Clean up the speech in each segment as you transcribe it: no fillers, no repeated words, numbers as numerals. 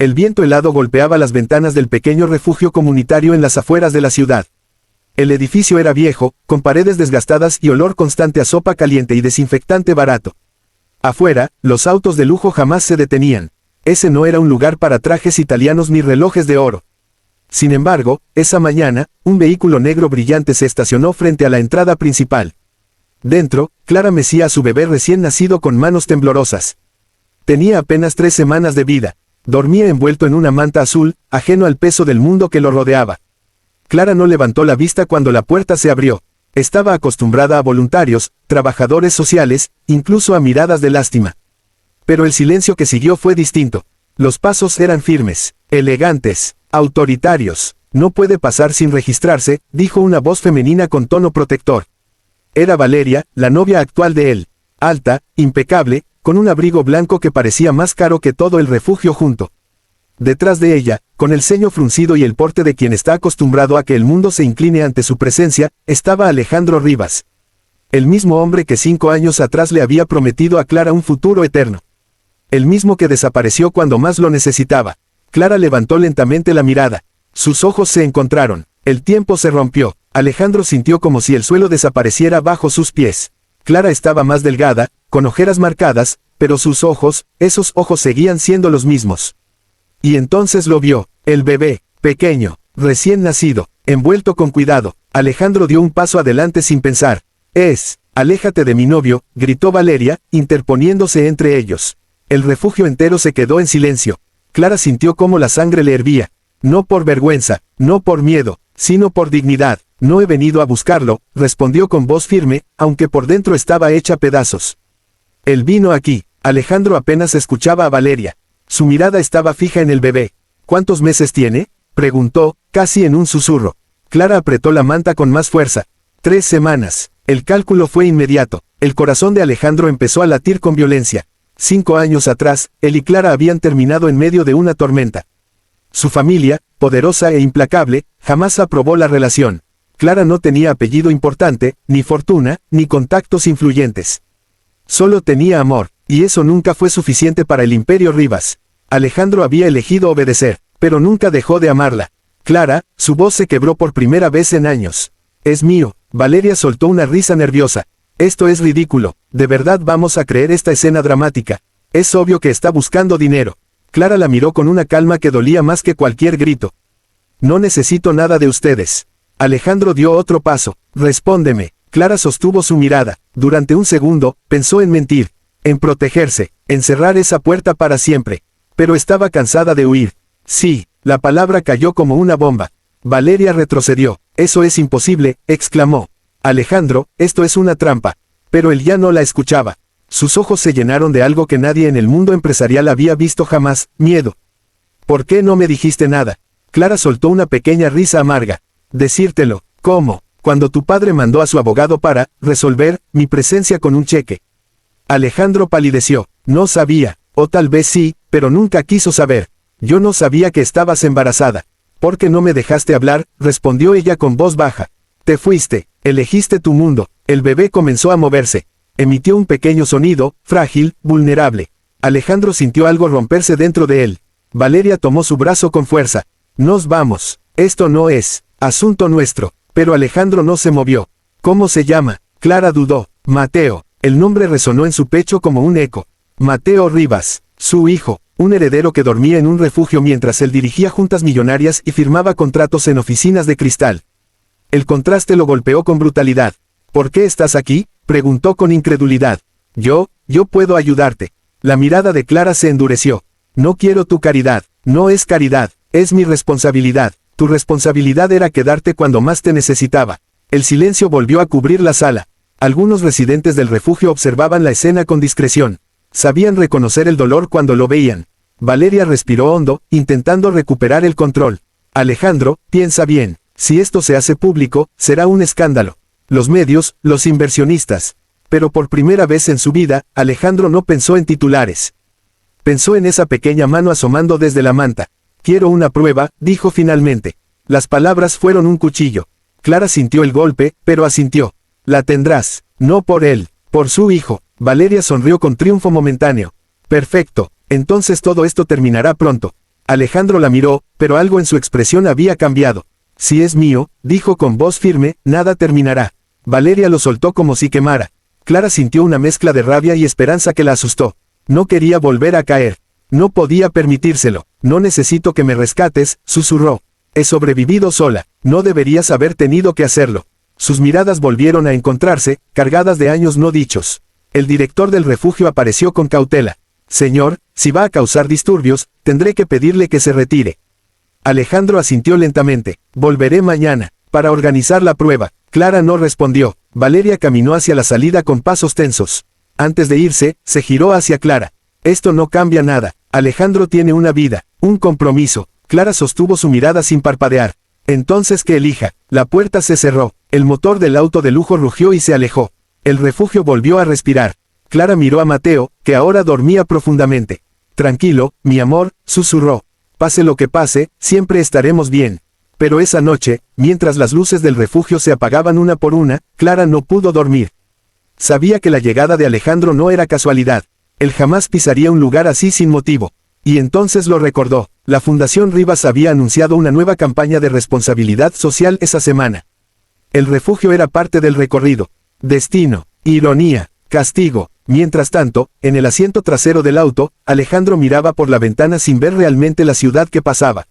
El viento helado golpeaba las ventanas del pequeño refugio comunitario en las afueras de la ciudad. El edificio era viejo, con paredes desgastadas y olor constante a sopa caliente y desinfectante barato. Afuera, los autos de lujo jamás se detenían. Ese no era un lugar para trajes italianos ni relojes de oro. Sin embargo, esa mañana, un vehículo negro brillante se estacionó frente a la entrada principal. Dentro, Clara mecía a su bebé recién nacido con manos temblorosas. Tenía apenas 3 semanas de vida. Dormía envuelto en una manta azul, ajeno al peso del mundo que lo rodeaba. Clara no levantó la vista cuando la puerta se abrió. Estaba acostumbrada a voluntarios, trabajadores sociales, incluso a miradas de lástima. Pero el silencio que siguió fue distinto. Los pasos eran firmes, elegantes, autoritarios. No puede pasar sin registrarse, dijo una voz femenina con tono protector. Era Valeria, la novia actual de él. Alta, impecable, con un abrigo blanco que parecía más caro que todo el refugio junto. Detrás de ella, con el ceño fruncido y el porte de quien está acostumbrado a que el mundo se incline ante su presencia, estaba Alejandro Rivas. El mismo hombre que 5 años atrás le había prometido a Clara un futuro eterno. El mismo que desapareció cuando más lo necesitaba. Clara levantó lentamente la mirada. Sus ojos se encontraron. El tiempo se rompió. Alejandro sintió como si el suelo desapareciera bajo sus pies. Clara estaba más delgada, con ojeras marcadas, pero sus ojos, esos ojos seguían siendo los mismos. Y entonces lo vio, el bebé, pequeño, recién nacido, envuelto con cuidado. Alejandro dio un paso adelante sin pensar. Aléjate de mi novio, gritó Valeria, interponiéndose entre ellos. El refugio entero se quedó en silencio. Clara sintió cómo la sangre le hervía. No por vergüenza, no por miedo, sino por dignidad. No he venido a buscarlo, respondió con voz firme, aunque por dentro estaba hecha pedazos. Él vino aquí. Alejandro apenas escuchaba a Valeria. Su mirada estaba fija en el bebé. ¿Cuántos meses tiene?, preguntó, casi en un susurro. Clara apretó la manta con más fuerza. 3 semanas. El cálculo fue inmediato. El corazón de Alejandro empezó a latir con violencia. 5 años atrás, él y Clara habían terminado en medio de una tormenta. Su familia, poderosa e implacable, jamás aprobó la relación. Clara no tenía apellido importante, ni fortuna, ni contactos influyentes. Solo tenía amor, y eso nunca fue suficiente para el Imperio Rivas. Alejandro había elegido obedecer, pero nunca dejó de amarla. Clara, su voz se quebró por primera vez en años. Es mío. Valeria soltó una risa nerviosa. Esto es ridículo. ¿De verdad vamos a creer esta escena dramática? Es obvio que está buscando dinero. Clara la miró con una calma que dolía más que cualquier grito. No necesito nada de ustedes. Alejandro dio otro paso. Respóndeme. Clara sostuvo su mirada. Durante un segundo, pensó en mentir, en protegerse, en cerrar esa puerta para siempre. Pero estaba cansada de huir. Sí, la palabra cayó como una bomba. Valeria retrocedió. Eso es imposible, exclamó. Alejandro, esto es una trampa. Pero él ya no la escuchaba. Sus ojos se llenaron de algo que nadie en el mundo empresarial había visto jamás, miedo. ¿Por qué no me dijiste nada? Clara soltó una pequeña risa amarga. Decírtelo, ¿cómo? Cuando tu padre mandó a su abogado para resolver mi presencia con un cheque. Alejandro palideció. No sabía, o tal vez sí, pero nunca quiso saber. Yo no sabía que estabas embarazada. ¿Por qué no me dejaste hablar?, respondió ella con voz baja. Te fuiste, elegiste tu mundo. El bebé comenzó a moverse. Emitió un pequeño sonido, frágil, vulnerable. Alejandro sintió algo romperse dentro de él. Valeria tomó su brazo con fuerza. Nos vamos. Esto no es asunto nuestro. Pero Alejandro no se movió. ¿Cómo se llama? Clara dudó. Mateo. El nombre resonó en su pecho como un eco. Mateo Rivas. Su hijo, un heredero que dormía en un refugio mientras él dirigía juntas millonarias y firmaba contratos en oficinas de cristal. El contraste lo golpeó con brutalidad. ¿Por qué estás aquí?, preguntó con incredulidad. Yo puedo ayudarte. La mirada de Clara se endureció. No quiero tu caridad. No es caridad, es mi responsabilidad. Tu responsabilidad era quedarte cuando más te necesitaba. El silencio volvió a cubrir la sala. Algunos residentes del refugio observaban la escena con discreción. Sabían reconocer el dolor cuando lo veían. Valeria respiró hondo, intentando recuperar el control. Alejandro, piensa bien. Si esto se hace público, será un escándalo. Los medios, los inversionistas. Pero por primera vez en su vida, Alejandro no pensó en titulares. Pensó en esa pequeña mano asomando desde la manta. Quiero una prueba, dijo finalmente. Las palabras fueron un cuchillo. Clara sintió el golpe, pero asintió. La tendrás, no por él, por su hijo. Valeria sonrió con triunfo momentáneo. Perfecto, entonces todo esto terminará pronto. Alejandro la miró, pero algo en su expresión había cambiado. Si es mío, dijo con voz firme, nada terminará. Valeria lo soltó como si quemara. Clara sintió una mezcla de rabia y esperanza que la asustó. No quería volver a caer. No podía permitírselo. No necesito que me rescates, susurró. He sobrevivido sola. No deberías haber tenido que hacerlo. Sus miradas volvieron a encontrarse, cargadas de años no dichos. El director del refugio apareció con cautela. Señor, si va a causar disturbios, tendré que pedirle que se retire. Alejandro asintió lentamente. Volveré mañana, para organizar la prueba. Clara no respondió. Valeria caminó hacia la salida con pasos tensos. Antes de irse, se giró hacia Clara. Esto no cambia nada. Alejandro tiene una vida, un compromiso. Clara sostuvo su mirada sin parpadear. Entonces que elija. La puerta se cerró. El motor del auto de lujo rugió y se alejó. El refugio volvió a respirar. Clara miró a Mateo, que ahora dormía profundamente. Tranquilo, mi amor, susurró. Pase lo que pase, siempre estaremos bien. Pero esa noche, mientras las luces del refugio se apagaban una por una, Clara no pudo dormir. Sabía que la llegada de Alejandro no era casualidad. Él jamás pisaría un lugar así sin motivo. Y entonces lo recordó. La Fundación Rivas había anunciado una nueva campaña de responsabilidad social esa semana. El refugio era parte del recorrido. Destino, ironía, castigo. Mientras tanto, en el asiento trasero del auto, Alejandro miraba por la ventana sin ver realmente la ciudad que pasaba.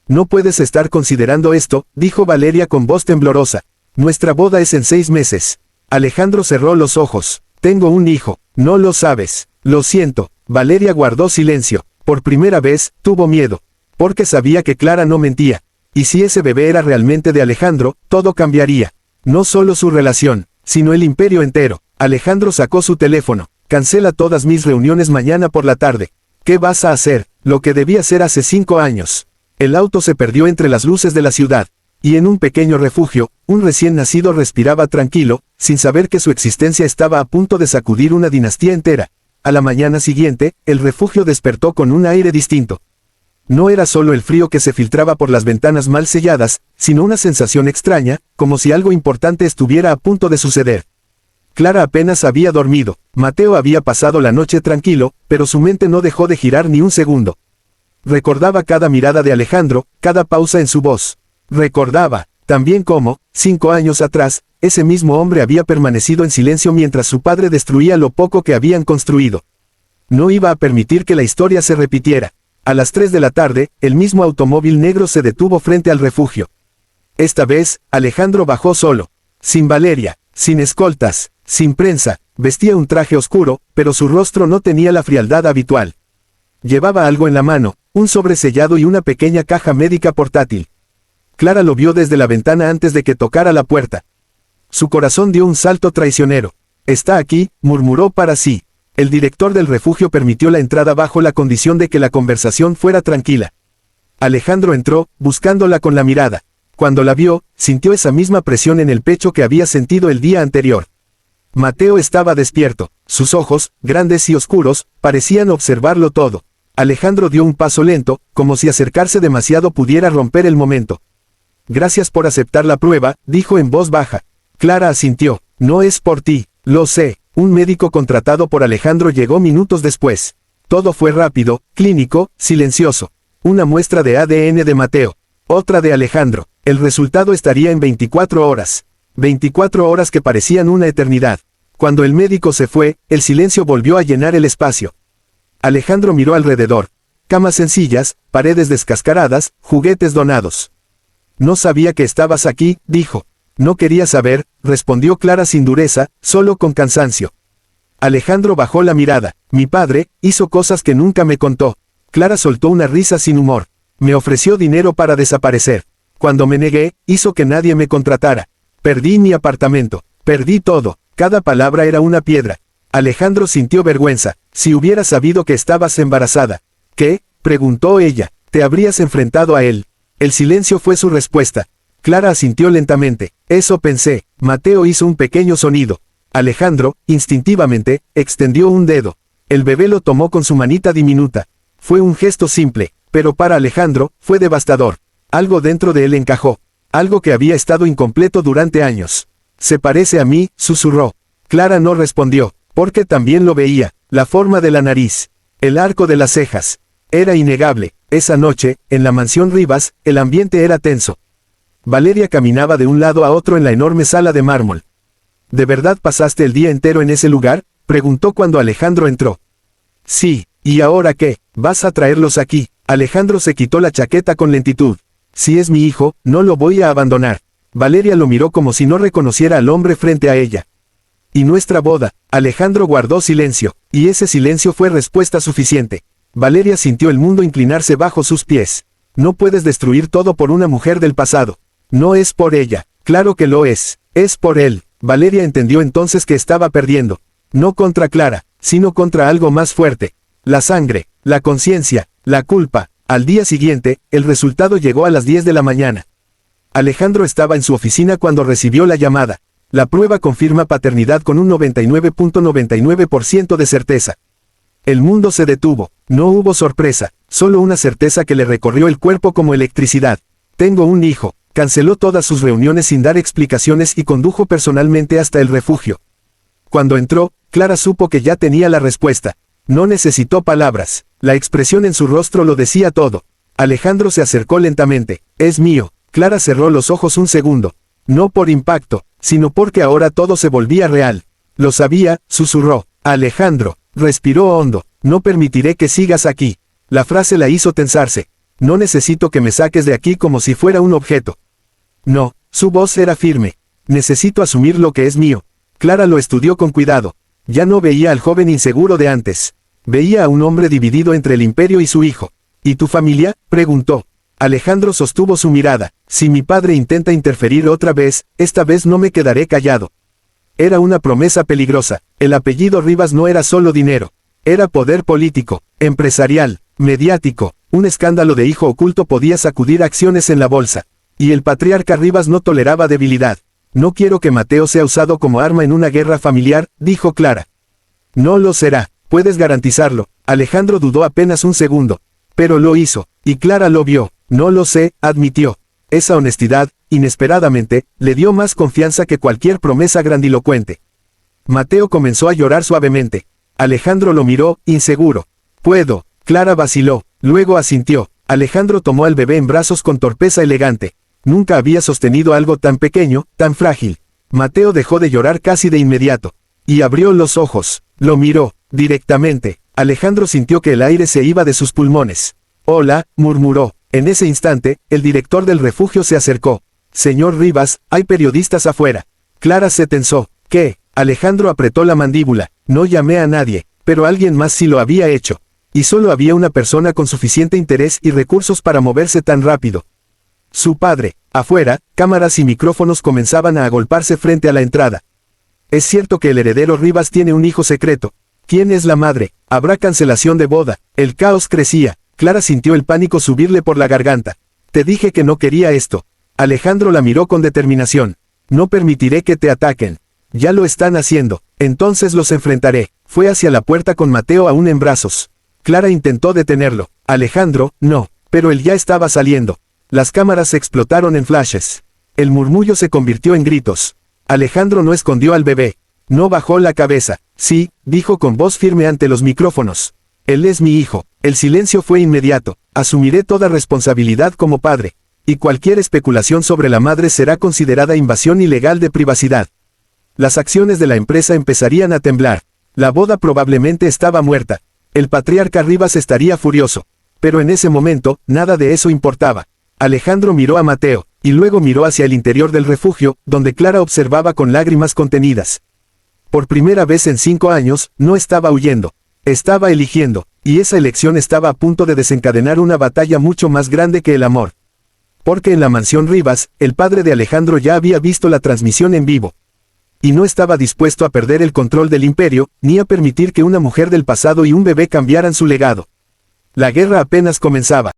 No puedes estar considerando esto, dijo Valeria con voz temblorosa. Nuestra boda es en 6 meses. Alejandro cerró los ojos. Tengo un hijo. No lo sabes. Lo siento. Valeria guardó silencio. Por primera vez, tuvo miedo. Porque sabía que Clara no mentía. Y si ese bebé era realmente de Alejandro, todo cambiaría. No solo su relación, sino el imperio entero. Alejandro sacó su teléfono. Cancela todas mis reuniones mañana por la tarde. ¿Qué vas a hacer? Lo que debía hacer hace 5 años. El auto se perdió entre las luces de la ciudad. Y en un pequeño refugio, un recién nacido respiraba tranquilo, sin saber que su existencia estaba a punto de sacudir una dinastía entera. A la mañana siguiente, el refugio despertó con un aire distinto. No era solo el frío que se filtraba por las ventanas mal selladas, sino una sensación extraña, como si algo importante estuviera a punto de suceder. Clara apenas había dormido. Mateo había pasado la noche tranquilo, pero su mente no dejó de girar ni un segundo. Recordaba cada mirada de Alejandro, cada pausa en su voz. Recordaba, también cómo, 5 años atrás, ese mismo hombre había permanecido en silencio mientras su padre destruía lo poco que habían construido. No iba a permitir que la historia se repitiera. A las 3 de la tarde, el mismo automóvil negro se detuvo frente al refugio. Esta vez, Alejandro bajó solo. Sin Valeria, sin escoltas, sin prensa, vestía un traje oscuro, pero su rostro no tenía la frialdad habitual. Llevaba algo en la mano, un sobre sellado y una pequeña caja médica portátil. Clara lo vio desde la ventana antes de que tocara la puerta. Su corazón dio un salto traicionero. Está aquí, murmuró para sí. El director del refugio permitió la entrada bajo la condición de que la conversación fuera tranquila. Alejandro entró, buscándola con la mirada. Cuando la vio, sintió esa misma presión en el pecho que había sentido el día anterior. Mateo estaba despierto. Sus ojos, grandes y oscuros, parecían observarlo todo. Alejandro dio un paso lento, como si acercarse demasiado pudiera romper el momento. Gracias por aceptar la prueba, dijo en voz baja. Clara asintió. No es por ti, lo sé. Un médico contratado por Alejandro llegó minutos después. Todo fue rápido, clínico, silencioso. Una muestra de ADN de Mateo. Otra de Alejandro. El resultado estaría en 24 horas. 24 horas que parecían una eternidad. Cuando el médico se fue, el silencio volvió a llenar el espacio. Alejandro miró alrededor. Camas sencillas, paredes descascaradas, juguetes donados. No sabía que estabas aquí, dijo. No quería saber, respondió Clara sin dureza, solo con cansancio. Alejandro bajó la mirada. Mi padre hizo cosas que nunca me contó. Clara soltó una risa sin humor. Me ofreció dinero para desaparecer. Cuando me negué, hizo que nadie me contratara. Perdí mi apartamento. Perdí todo. Cada palabra era una piedra. Alejandro sintió vergüenza. Si hubiera sabido que estabas embarazada. ¿Qué? Preguntó ella. Te habrías enfrentado a él. El silencio fue su respuesta. Clara asintió lentamente. Eso pensé. Mateo hizo un pequeño sonido. Alejandro, instintivamente, extendió un dedo. El bebé lo tomó con su manita diminuta. Fue un gesto simple, pero para Alejandro, fue devastador. Algo dentro de él encajó. Algo que había estado incompleto durante años. Se parece a mí, susurró. Clara no respondió, porque también lo veía. La forma de la nariz. El arco de las cejas. Era innegable. Esa noche, en la mansión Rivas, el ambiente era tenso. Valeria caminaba de un lado a otro en la enorme sala de mármol. ¿De verdad pasaste el día entero en ese lugar?, preguntó cuando Alejandro entró. Sí, ¿y ahora qué? ¿Vas a traerlos aquí? Alejandro se quitó la chaqueta con lentitud. Si es mi hijo, no lo voy a abandonar. Valeria lo miró como si no reconociera al hombre frente a ella. ¿Y nuestra boda? Alejandro guardó silencio, y ese silencio fue respuesta suficiente. Valeria sintió el mundo inclinarse bajo sus pies. No puedes destruir todo por una mujer del pasado. No es por ella, claro que lo es por él. Valeria entendió entonces que estaba perdiendo. No contra Clara, sino contra algo más fuerte. La sangre, la conciencia, la culpa. Al día siguiente, el resultado llegó a las 10 de la mañana. Alejandro estaba en su oficina cuando recibió la llamada. La prueba confirma paternidad con un 99.99% de certeza. El mundo se detuvo. No hubo sorpresa, solo una certeza que le recorrió el cuerpo como electricidad. Tengo un hijo. Canceló todas sus reuniones sin dar explicaciones y condujo personalmente hasta el refugio. Cuando entró, Clara supo que ya tenía la respuesta. No necesitó palabras. La expresión en su rostro lo decía todo. Alejandro se acercó lentamente. Es mío. Clara cerró los ojos un segundo. No por impacto, sino porque ahora todo se volvía real. Lo sabía, susurró. Alejandro, respiró hondo. No permitiré que sigas aquí. La frase la hizo tensarse. No necesito que me saques de aquí como si fuera un objeto. No, su voz era firme. Necesito asumir lo que es mío. Clara lo estudió con cuidado. Ya no veía al joven inseguro de antes. Veía a un hombre dividido entre el imperio y su hijo. ¿Y tu familia?, preguntó. Alejandro sostuvo su mirada. Si mi padre intenta interferir otra vez, esta vez no me quedaré callado. Era una promesa peligrosa. El apellido Rivas no era solo dinero. Era poder político, empresarial, mediático. Un escándalo de hijo oculto podía sacudir acciones en la bolsa. Y el patriarca Rivas no toleraba debilidad. No quiero que Mateo sea usado como arma en una guerra familiar, dijo Clara. No lo será, puedes garantizarlo. Alejandro dudó apenas un segundo. Pero lo hizo, y Clara lo vio. No lo sé, admitió. Esa honestidad, inesperadamente, le dio más confianza que cualquier promesa grandilocuente. Mateo comenzó a llorar suavemente. Alejandro lo miró, inseguro. Puedo. Clara vaciló, luego asintió. Alejandro tomó al bebé en brazos con torpeza elegante. Nunca había sostenido algo tan pequeño, tan frágil. Mateo dejó de llorar casi de inmediato. Y abrió los ojos. Lo miró, directamente. Alejandro sintió que el aire se iba de sus pulmones. Hola, murmuró. En ese instante, el director del refugio se acercó. Señor Rivas, hay periodistas afuera. Clara se tensó. ¿Qué? Alejandro apretó la mandíbula. No llamé a nadie, pero alguien más sí lo había hecho. Y solo había una persona con suficiente interés y recursos para moverse tan rápido. Su padre. Afuera, cámaras y micrófonos comenzaban a agolparse frente a la entrada. Es cierto que el heredero Rivas tiene un hijo secreto. ¿Quién es la madre? Habrá cancelación de boda. El caos crecía. Clara sintió el pánico subirle por la garganta. Te dije que no quería esto. Alejandro la miró con determinación. No permitiré que te ataquen. Ya lo están haciendo. Entonces los enfrentaré. Fue hacia la puerta con Mateo aún en brazos. Clara intentó detenerlo. Alejandro, no. Pero él ya estaba saliendo. Las cámaras explotaron en flashes. El murmullo se convirtió en gritos. Alejandro no escondió al bebé. No bajó la cabeza. Sí, dijo con voz firme ante los micrófonos. Él es mi hijo. El silencio fue inmediato. Asumiré toda responsabilidad como padre. Y cualquier especulación sobre la madre será considerada invasión ilegal de privacidad. Las acciones de la empresa empezarían a temblar. La boda probablemente estaba muerta. El patriarca Rivas estaría furioso. Pero en ese momento, nada de eso importaba. Alejandro miró a Mateo, y luego miró hacia el interior del refugio, donde Clara observaba con lágrimas contenidas. Por primera vez en 5 años, no estaba huyendo. Estaba eligiendo, y esa elección estaba a punto de desencadenar una batalla mucho más grande que el amor. Porque en la mansión Rivas, el padre de Alejandro ya había visto la transmisión en vivo. Y no estaba dispuesto a perder el control del imperio, ni a permitir que una mujer del pasado y un bebé cambiaran su legado. La guerra apenas comenzaba.